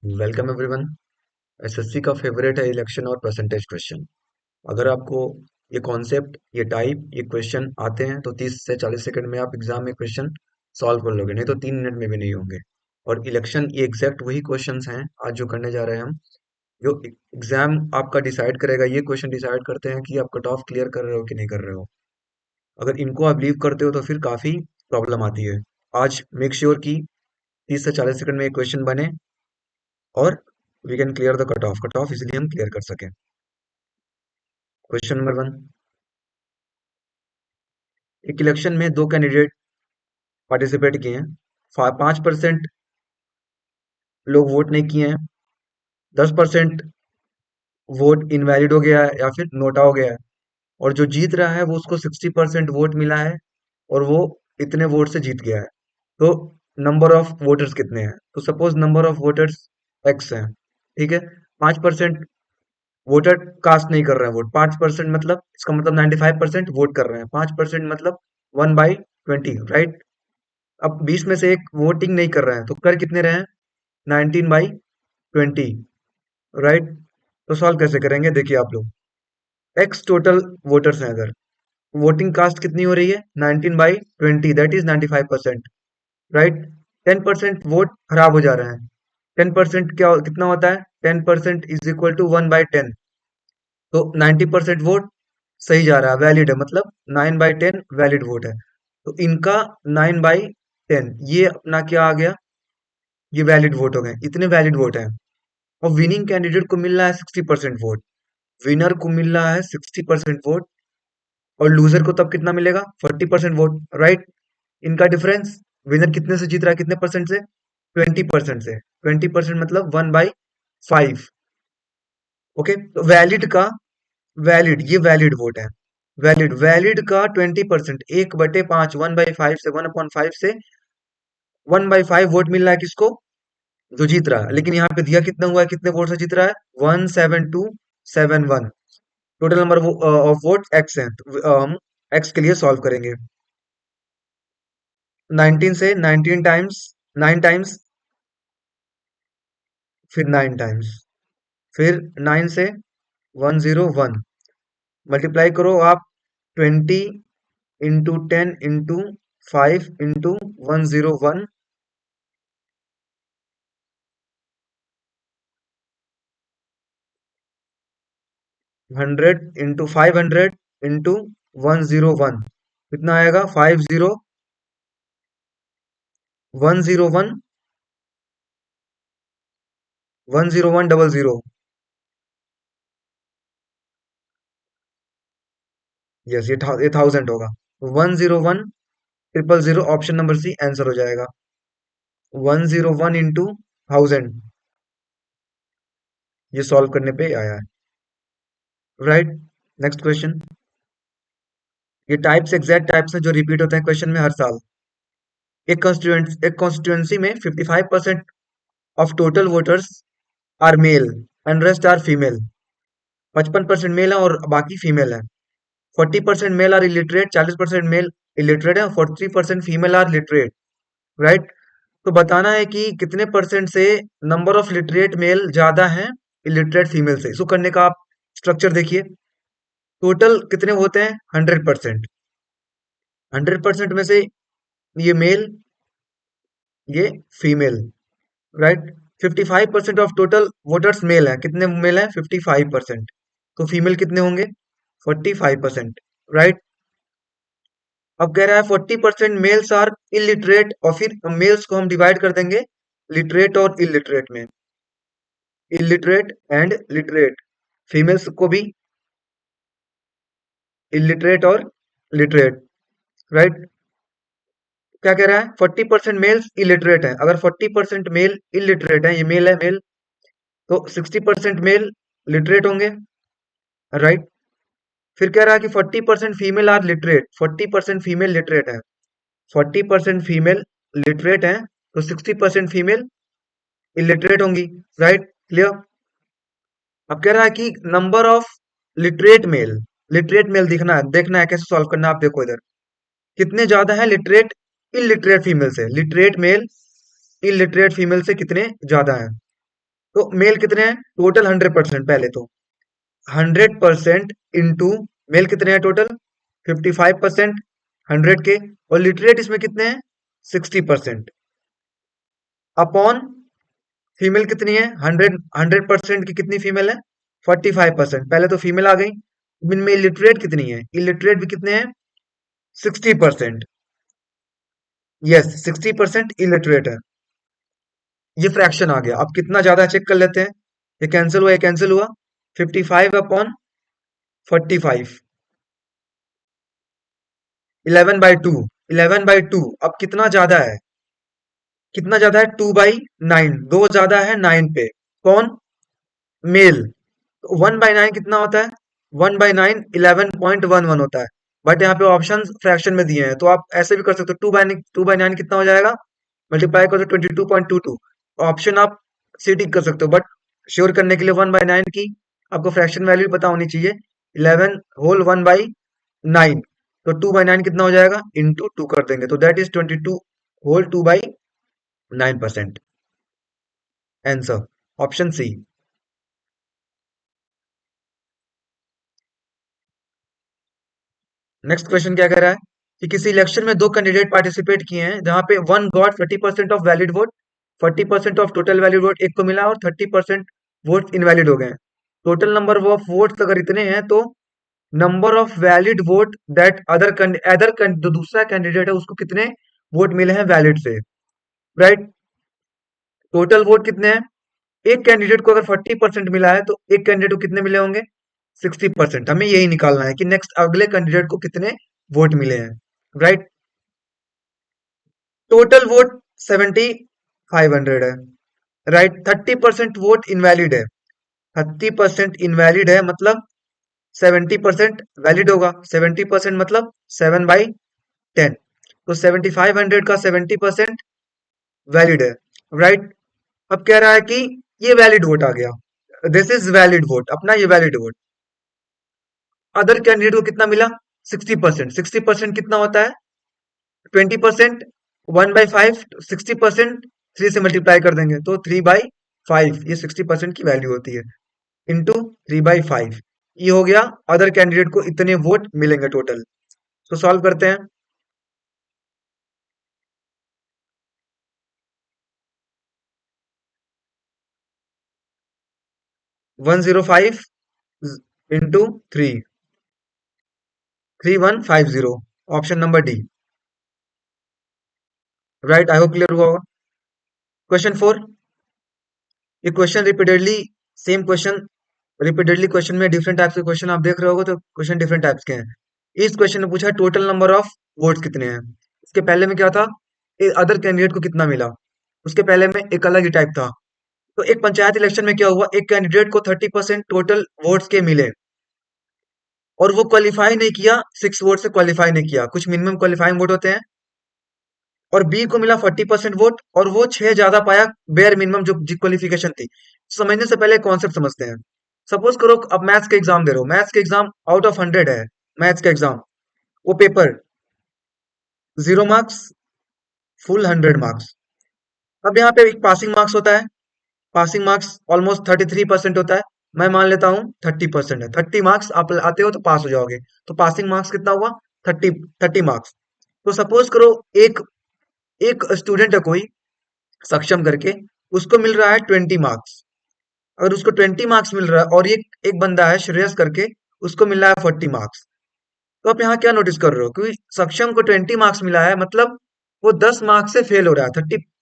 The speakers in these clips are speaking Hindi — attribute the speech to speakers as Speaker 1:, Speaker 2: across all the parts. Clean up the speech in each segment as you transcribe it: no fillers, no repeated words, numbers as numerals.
Speaker 1: Welcome everyone. एसएससी का फेवरेट है इलेक्शन और परसेंटेज क्वेश्चन। अगर आपको ये कॉन्सेप्ट, ये टाइप, ये क्वेश्चन आते हैं तो 30 से 40 सेकंड में आप एग्जाम में क्वेश्चन सॉल्व कर लोगे, नहीं तो 3 मिनट में भी नहीं होंगे। और इलेक्शन ये एग्जैक्ट वही क्वेश्चंस हैं आज जो करने जा रहे हैं हम, जो एग्जाम आपका डिसाइड करेगा। ये क्वेश्चन डिसाइड करते हैं कि आप कट ऑफ क्लियर कर रहे हो कि नहीं कर रहे हो। अगर इनको आप लीव करते हो तो फिर काफी प्रॉब्लम आती है। आज मेक श्योर कि 30 से 40 सेकंड में एक क्वेश्चन बने और we can clear the cut off इसलिए हम क्लियर कर सकें। Question number 1। एक इलेक्शन में दो कैंडिडेट पार्टिसिपेट किए हैं। 5% लोग वोट नहीं किए हैं। 10% वोट इनवैलिड हो गया है या फिर नोटा हो गया है। और जो जीत रहा है वो उसको 60% वोट मिला है और वो इतने वोट से जीत गया है। तो नंबर ऑफ वोटर्स कितने हैं? तो suppose number of voters x हैं, ठीक है। 5% वोटर कास्ट नहीं कर रहे हैं वोट। 5% मतलब इसका मतलब 95% वोट कर रहे हैं। 5% मतलब 1/20, राइट। अब 20 में से एक वोटिंग नहीं कर रहे हैं तो कर कितने रहे हैं? 19/20, राइट। तो सॉल्व कैसे करेंगे? देखिए आप लोग, एक्स टोटल वोटर्स हैं। अगर वोटिंग कास्ट कितनी हो रही है? 19/20, दैट इज 95%, राइट। 10% वोट खराब हो जा रहे हैं। 10% क्या कितना होता है? 10% इज इक्वल टू 1/10। तो 90% वोट सही जा रहा है, वैलिड है, मतलब 9/10 वैलिड वोट है। तो इनका 9/10 ये अपना क्या आ गया? ये वैलिड वोट हो गए, इतने वैलिड वोट हैं। और विनिंग कैंडिडेट को मिल रहा है 60% वोट। विनर को मिल रहा है 60% वोट और लूजर को तब कितना मिलेगा? 40% वोट, राइट। इनका डिफरेंस, विनर कितने से जीत रहा है, कितने परसेंट से? 20% से। 20% मतलब 1/5। ओके, तो वैलिड का, वैलिड ये वैलिड वोट है। वैलिड वैलिड का 20%, 1/5, 1/5 से, 1/5 से 1/5 वोट मिल रहा है किसको? जो जीत रहा है। लेकिन यहाँ पे दिया कितना हुआ है, कितने वोट से जीत रहा है? 17271। Total number of vote x है, तो हम एक्स के लिए सॉल्व करेंगे। 19 से 19 टाइम्स, 9 टाइम्स, फिर 9 टाइम्स, फिर 9 से 101, मल्टीप्लाई करो आप। 20 into 10 into 5 into 101, 100 into 500 into 101, कितना आएगा? 50101 यस, ये 1000 होगा। 101,000 ऑप्शन नंबर सी आंसर हो जाएगा। 101 इंटू 1000, ये सॉल्व करने पे आया है, राइट। Next question. ये टाइप्स एग्जैक्ट टाइप्स हैं जो रिपीट होते हैं क्वेश्चन में हर साल। एक कॉन्स्टिट्यूएंसी में 55% of total voters are male and rest are female. 55% male है और बाकी फीमेल है। 40% male are illiterate, 40% male illiterate है और 43% फीमेल आर लिटरेट, राइट। तो बताना है कि कितने परसेंट से नंबर ऑफ लिटरेट मेल ज्यादा है इलिटरेट फीमेल से। इसको करने का आप स्ट्रक्चर देखिए। टोटल कितने होते हैं? 100%। 100% में से ये मेल, ये female, right. 55% of total voters male है। कितने मेल है? 55%। तो फीमेल कितने होंगे? 45%, राइट। अब कह रहा है 40% मेल्स आर इलिटरेट, और फिर मेल्स को हम डिवाइड कर देंगे लिटरेट और इलिटरेट में। इलिटरेट एंड लिटरेट, फीमेल्स को भी इलिटरेट और लिटरेट, राइट। क्या कह रहा है? 40% मेल्स इलिटरेट है। अगर 40% मेल इलिटरेट है, ये मेल है मेल, तो 60% मेल लिटरेट होंगे, राइट। फिर कह रहा है कि 40% female are literate, 40% female literate है। 40% फीमेल लिटरेट है तो 60% फीमेल इलिटरेट होंगी, राइट। क्लियर। अब कह रहा है कि number of literate male, literate male दिखना है, देखना है कैसे सॉल्व करना है। आप देखो इधर, कितने ज्यादा है लिटरेट इलिटरेट फीमेल से। लिटरेट मेल इलिटरेट फीमेल से कितने ज्यादा है? तो मेल कितने हैं टोटल 100%, पहले तो 100% इंटू मेल कितने हैं टोटल 55%, 100 के, और लिटरेट इसमें कितने हैं 60%, अपॉन फीमेल कितनी है 100% की कितनी फीमेल है 45%, पहले तो फीमेल आ गई, इनमें इलिटरेट कितनी है, इलिटरेट भी कितने हैं 60%, यस 60% इलिटरेट है। ये फ्रैक्शन आ गया, अब कितना ज्यादा चेक कर लेते हैं, ये कैंसिल हुआ, ये कैंसिल हुआ, 55/45, 11/2, 11/2, अब कितना ज्यादा है, कितना ज्यादा है 2/9, दो ज्यादा है 9 पे, कौन, मेल, 1/9 कितना होता है, 1/9 11.11 होता है, बट यहाँ पे ऑप्शन फ्रैक्शन में दिए हैं, तो आप ऐसे भी कर सकते हो, 2/9 कितना हो जाएगा, मल्टीप्लाई करो 22.22, ऑप्शन आप सीटिंग कर सकते हो, बट श्योर करने के लिए 1/9 की आपको फ्रैक्शन वैल्यू पता होनी चाहिए, 11 होल 1/9, तो 2/9 कितना हो जाएगा, इंटू 2 कर देंगे, तो that is 22 whole 2/9%, answer option C. Next question क्या कह रहा है कि किसी इलेक्शन में दो कैंडिडेट पार्टिसिपेट किए हैं जहां पे one got 30% of valid vote, 40% of total valid vote एक को मिला और 30% वोट इनवैलिड हो गए। टोटल नंबर ऑफ वोट्स अगर इतने हैं तो number of valid vote that other जो दूसरा कैंडिडेट है उसको कितने वोट मिले हैं वैलिड से, राइट। टोटल वोट कितने हैं, एक कैंडिडेट को अगर 40% मिला है तो एक कैंडिडेट को कितने मिले होंगे 60%, हमें यही निकालना है कि नेक्स्ट अगले कैंडिडेट को कितने वोट मिले हैं, राइट। टोटल वोट 7500 है, राइट। 30% वोट इनवैलिड है, 30% इनवैलिड है मतलब 70% वैलिड होगा, 70% मतलब 7/10, तो 7500 का 70% वैलिड है, राइट। अब कह रहा है कि ये वैलिड वोट आ गया, दिस इज वैलिड वोट, अपना ये वैलिड वोट, अदर कैंडिडेट को कितना मिला 60%, 60% कितना होता है 20%, 1/5, 60% 3 से मल्टीप्लाई कर देंगे तो 3/5, ये 60% की वैल्यू होती है, इंटू 3/5, ये हो गया अदर कैंडिडेट को इतने वोट मिलेंगे टोटल। तो सॉल्व करते हैं, 105 into 3, 3150, option number D, right. I hope clear हुआ होगा। क्वेश्चन 4, ये question repeatedly, same question repeatedly, question में डिफरेंट टाइप्स के क्वेश्चन आप देख रहे होगे, तो क्वेश्चन डिफरेंट टाइप्स के हैं। इस क्वेश्चन में पूछा टोटल नंबर ऑफ वोट्स कितने हैं, इसके पहले में क्या था, अदर कैंडिडेट को कितना मिला, उसके पहले में एक अलग ही टाइप था। तो एक पंचायत इलेक्शन में क्या हुआ, एक कैंडिडेट को 30% टोटल वोट्स के मिले और वो क्वालिफाई नहीं किया, 6 वोट से क्वालिफाई नहीं किया, कुछ मिनिमम क्वालिफाइंग वोट होते हैं, और बी को मिला 40% वोट और वो 6 ज्यादा पाया बेयर मिनिमम जो क्वालिफिकेशन थी। समझने से पहले कॉन्सेप्ट समझते हैं। सपोज करो अब मैथ्स के एग्जाम दे रहे हो, मैथ्स के एग्जाम आउट ऑफ 100 है, मैथ्स का एग्जाम, वो पेपर 0 मार्क्स, फुल 100 मार्क्स। अब यहाँ पे एक पासिंग मार्क्स होता है, पासिंग मार्क्स ऑलमोस्ट 33% होता है, मैं मान लेता हूँ 30% है, 30 मार्क्स आप आते हो तो पास हो जाओगे, तो पासिंग मार्क्स कितना हुआ 30 मार्क्स। तो सपोज करो एक एक स्टूडेंट है कोई सक्षम करके, उसको मिल रहा है 20 मार्क्स, अगर उसको 20 मार्क्स मिल रहा है और एक बंदा है श्रेयस करके, उसको मिल रहा है 40 मार्क्स, तो आप यहाँ क्या नोटिस कर रहे हो कि सक्षम को 20 मार्क्स मिला है मतलब वो 10 मार्क्स से फेल हो रहा है,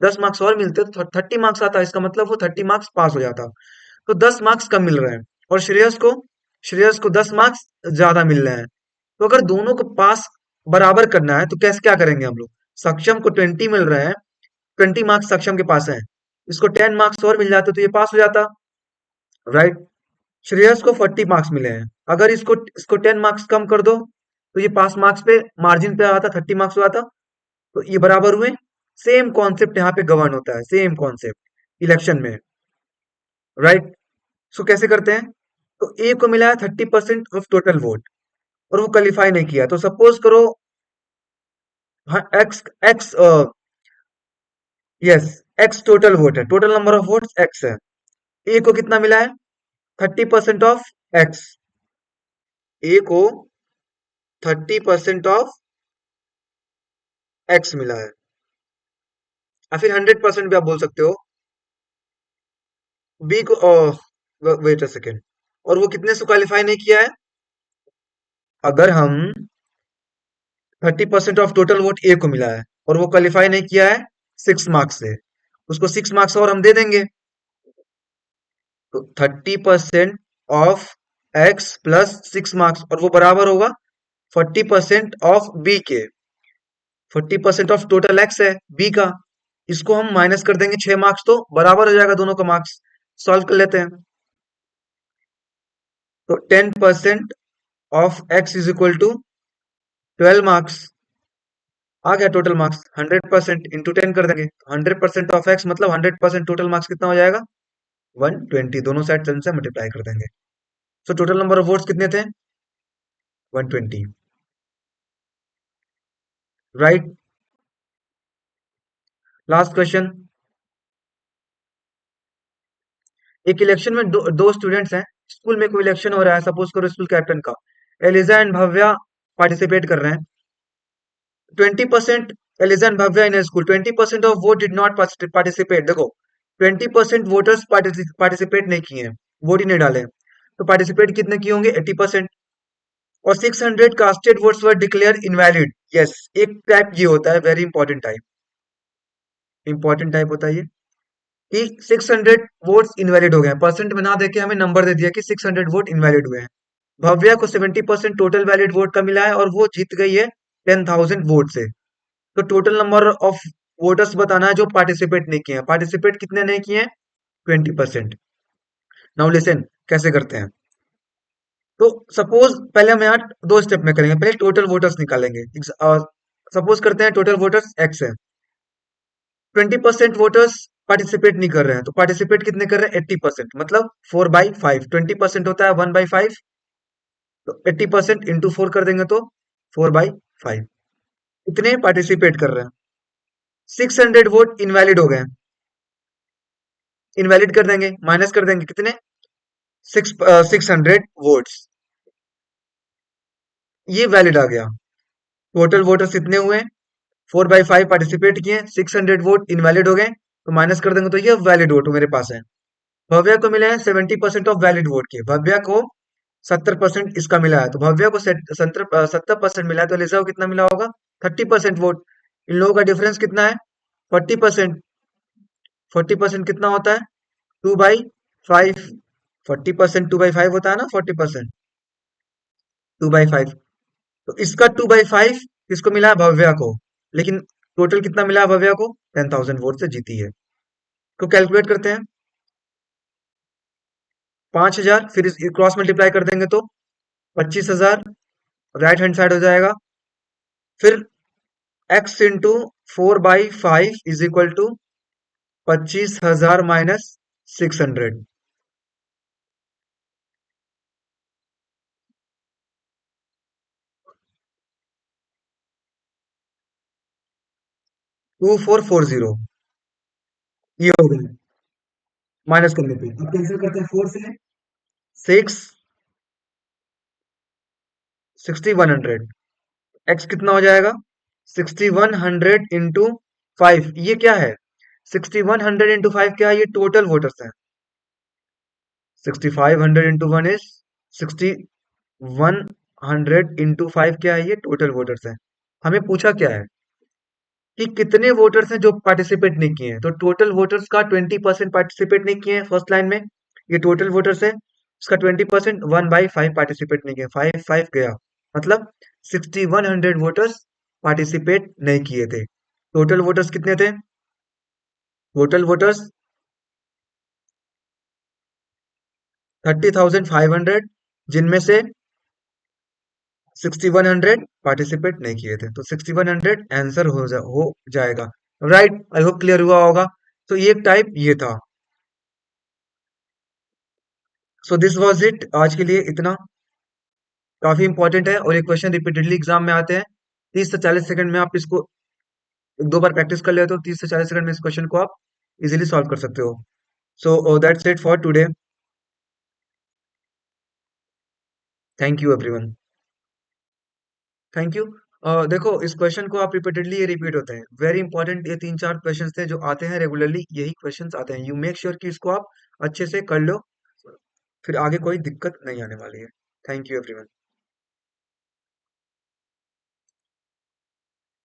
Speaker 1: 10 मार्क्स और मिलते तो 30 मार्क्स आता, इसका मतलब वो 30 मार्क्स पास हो जाता, तो 10 मार्क्स कम मिल रहे हैं, और श्रेयस को 10 मार्क्स ज्यादा मिल रहे हैं, तो अगर दोनों को पास बराबर करना है तो कैसे क्या करेंगे हम लोग, सक्षम को 20 मिल रहे हैं, 20 मार्क्स सक्षम के पास है, इसको 10 मार्क्स और मिल जाते तो ये पास हो जाता, राइट। श्रेयस को 40 मार्क्स मिले हैं, अगर इसको इसको 10 मार्क्स कम कर दो तो ये पास मार्क्स पे मार्जिन पे आता, 30 मार्क्स हुआ था, तो ये बराबर हुए। सेम कॉन्सेप्ट यहाँ पे गवर्न होता है, सेम कॉन्सेप्ट इलेक्शन में, राइट। सो कैसे करते हैं, तो ए को मिला है 30% ऑफ टोटल वोट और वो क्वालिफाई नहीं किया, तो सपोज करो, हाँ, x x yes, x total vote है, total number of votes x है, ए को कितना मिला है? 30% ऑफ एक्स। ए को 30% ऑफ एक्स मिला है, या फिर 100% भी आप बोल सकते हो। बी को वेट अ सेकेंड, और वो कितने से क्वालिफाई नहीं किया है? अगर हम 30% ऑफ टोटल वोट ए को मिला है और वो क्वालिफाई नहीं किया है 6 मार्क्स से, उसको 6 मार्क्स और हम दे देंगे। तो 30% ऑफ एक्स प्लस 6 मार्क्स, और वो बराबर होगा 40% ऑफ बी के। 40% ऑफ टोटल एक्स है बी का, इसको हम माइनस कर देंगे 6 मार्क्स, तो बराबर हो जाएगा दोनों का मार्क्स। सॉल्व कर लेते हैं। तो 10% of x is equal to 12 marks. आ गया टोटल मार्क्स। 100% इंटू 10 कर देंगे, 100% ऑफ एक्स मतलब 100% टोटल मार्क्स कितना हो जाएगा? 120। दोनों साइड 10 से मल्टीप्लाई कर देंगे। So total number of votes कितने थे? 120। राइट। Last question. एक इलेक्शन में दो स्टूडेंट्स हैं। स्कूल में कोई इलेक्शन हो रहा है, सपोज करो स्कूल कैप्टन का। एलिजा एंड भव्या पार्टिसिपेट कर रहे हैं। 20% Eliza and Bhavya in school, 20% of vote did not participate. देखो, 20% वोटर्स पार्टिसिपेट नहीं किए हैं, वोट ही नहीं डाले, तो पार्टिसिपेट कितने किए होंगे? 80%। और 600 कास्टेड वोट्स वर डिक्लेयर इनवैलिड। यस, एक टाइप ये होता है, very important type. Important type होता है ये, कि 600 वोट्स इनवैलिड हो गए हैं। परसेंट में ना देके हमें नंबर दे दिया कि 600 वोट इनवैलिड हुए हैं। भव्या को 70% टोटल वैलिड वोट का मिला है और वो जीत गई है 10,000 वोट से। तो टोटल नंबर ऑफ वोटर्स बताना है जो पार्टिसिपेट नहीं किए हैं। पार्टिसिपेट कितने नहीं किए हैं? 20%। नाउ लिसन, कैसे करते हैं? तो सपोज पहले हम यहाँ दो स्टेप में करेंगे। पहले टोटल वोटर्स निकालेंगे। सपोज करते हैं टोटल वोटर्स एक्स है, 20% वोटर्स पार्टिसिपेट नहीं कर रहे हैं, तो पार्टिसिपेट कितने कर रहे हैं? 80%, मतलब 4/5। 20% होता है 1/5, तो 80% इंटू 4 कर देंगे तो 4/5। इतने पार्टिसिपेट कर रहे हैं। 600 वोट इनवैलिड हो गए, इनवैलिड कर देंगे, माइनस कर देंगे कितने? 600 वोट्स, ये वैलिड आ गया। टोटल वोटर्स इतने हुए, 4/5 पार्टिसिपेट किए, 600 वोट इनवैलिड हो गए, तो माइनस कर देंगे तो ये वैलिड वोट मेरे पास है। भव्या को मिले हैं 70% ऑफ वैलिड वोट के, भव्या को 70% इसका मिला है, तो भव्या को 70% मिला है, तो लिजा को कितना मिला होगा? 30% वोट। इन लोगों का डिफरेंस कितना है? 40%। 40% कितना होता है? 2/5। 40% 2/5 होता है ना, 40%। 2/5, तो इसका 2/5 किसको मिला है? भव्या को। लेकिन टोटल कितना मिला है भव्या को? 10,000 वोट से जीती है। तो कैलकुलेट करते हैं। 5,000, फिर क्रॉस मल्टीप्लाई कर देंगे तो 25,000 राइट हैंड साइड हो जाएगा। फिर x into 4/5 is equal to 25,000 minus 600। 2440 ये हो गया माइनस करने पे। अब कैंसिल करते हैं 4 से। 6 6100। x कितना हो जाएगा? 6100 इंटू 5। ये क्या है? 6100 इंटू 5 क्या है? ये टोटल वोटर्स हैं। 6500 इंटू 1 इज 6100 इंटू 5 क्या है? ये टोटल वोटर्स हैं। हमें पूछा क्या है कि कितने वोटर्स हैं जो पार्टिसिपेट नहीं किए हैं, तो टोटल वोटर्स का 20% पार्टिसिपेट नहीं किए हैं फर्स्ट लाइन में। ये टोटल वोटर्स है, उसका 20% 1/5 पार्टिसिपेट नहीं किए, 5/5 गया, मतलब 6100 वोटर्स पार्टिसिपेट नहीं किए थे। टोटल वोटर्स कितने थे? टोटल वोटर्स 30,500, जिनमें से 6100 पार्टिसिपेट नहीं किए थे, तो 6100 आंसर हो जाएगा। राइट, आई होप क्लियर हुआ होगा। तो ये टाइप ये था। सो दिस वाज इट, आज के लिए इतना। काफी इंपॉर्टेंट है और ये क्वेश्चन रिपीटेडली एग्जाम में आते हैं। 30 से 40 सेकंड में आप इसको एक दो बार प्रैक्टिस कर लेते हो, 30 से 40 सेकंड में इस क्वेश्चन को आप इजीली सॉल्व कर सकते हो। So that's it for today. Thank you everyone. Thank you. देखो इस क्वेश्चन को आप रिपीटेडली ये रिपीट होते हैं, वेरी इंपॉर्टेंट। ये तीन चार क्वेश्चन थे जो आते हैं रेगुलरली, यही क्वेश्चंस आते हैं। यू मेक श्योर कि इसको आप अच्छे से कर लो, फिर आगे कोई दिक्कत नहीं आने वाली है। Thank you everyone.